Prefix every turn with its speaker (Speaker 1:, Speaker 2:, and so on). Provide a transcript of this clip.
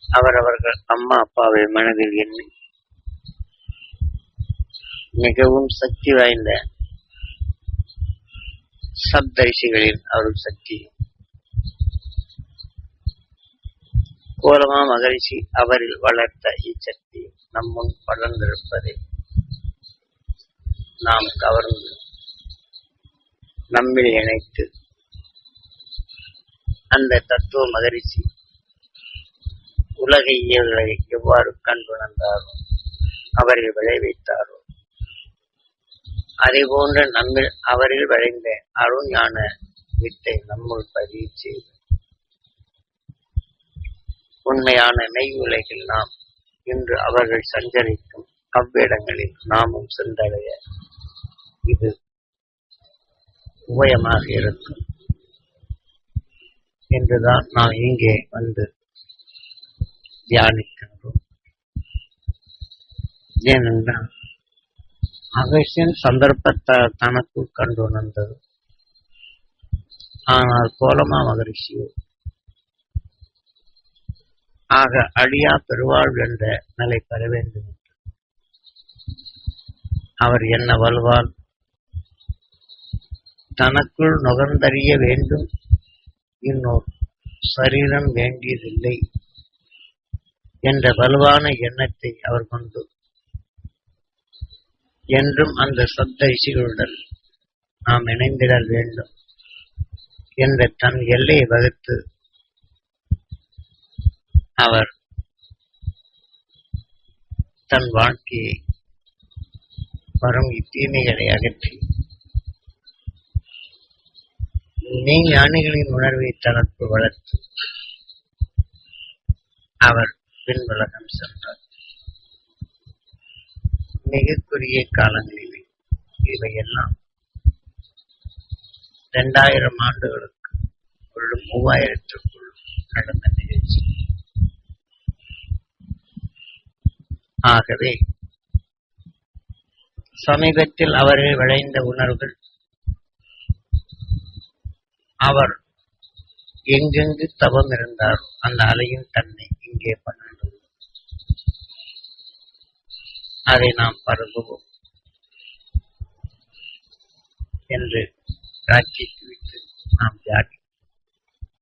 Speaker 1: அவரவர்கள் அம்மா அப்பாவை மனதில் எண்ணி மிகவும் சக்தி வாய்ந்த சப்தரிஷிகளின் அருள் சக்தி கோலமா மகரிஷி அவரில் வளர்த்த இச்சக்தி நம் முன் வளர்ந்திருப்பதை நாம் கவர்ந்து நம்மில் இணைத்து அந்த தத்துவ மகரிஷி உலக இயல்களை எவ்வாறு கண்டுணர்ந்தாரோ அவரில் விளைவித்தாரோ அதே போன்ற நம்மில் அவரில் விளைந்த அருஞான வித்தை நம்முள் பதிவு செய்து உண்மையான மெய் உலகில் நாம் இன்று அவர்கள் சஞ்சரிக்கும் அவ்விடங்களில் நாமும் சென்றடைய இது உபயமாக இருக்கும் என்றுதான் நாம் இங்கே வந்து தியானிக்கின்றோம். ஏனென்றால் அகசியன் சந்தர்ப்பத்தை தனக்குள் கண்டு உணர்ந்தது. ஆனால் கோலமா மகரிஷியோ ஆக அழியா பெருவாழ்வு என்ற நிலை பெற வேண்டும் என்று அவர் என்ன வலுவால் தனக்குள் நுகர்ந்தறிய வேண்டும், இன்னொரு சரீரம் வேண்டியதில்லை என்ற வலுவான எண்ணத்தை அவர் கொண்டு என்றும் அந்த சப்த ரிஷிகளுடன் நாம் இணைந்திடல் வேண்டும் என்ற தன் எல்லையை வகுத்து அவர் தன் வாழ்க்கையை வரும் இத்தீமைகளை அகற்றி ஞானிகளின் உணர்வை தனக்கு வளர்த்து அவர் பின்வலகம் சென்றார். மிக குறுகிய காலங்களிலே இவையெல்லாம் 2000 ஆண்டுகளுக்கு 3000க்குள் நடந்த நிகழ்ச்சி. ஆகவே சமீபத்தில் அவர்கள் விளைந்த உணர்வுகள் அவர் எங்கெங்கு தவம் இருந்தாரோ அந்த அலையின் தன்னை இங்கே பண்ணது அதை நாம் பருகுவோம் என்று காட்சிக்கு விட்டு நாம் தியாகி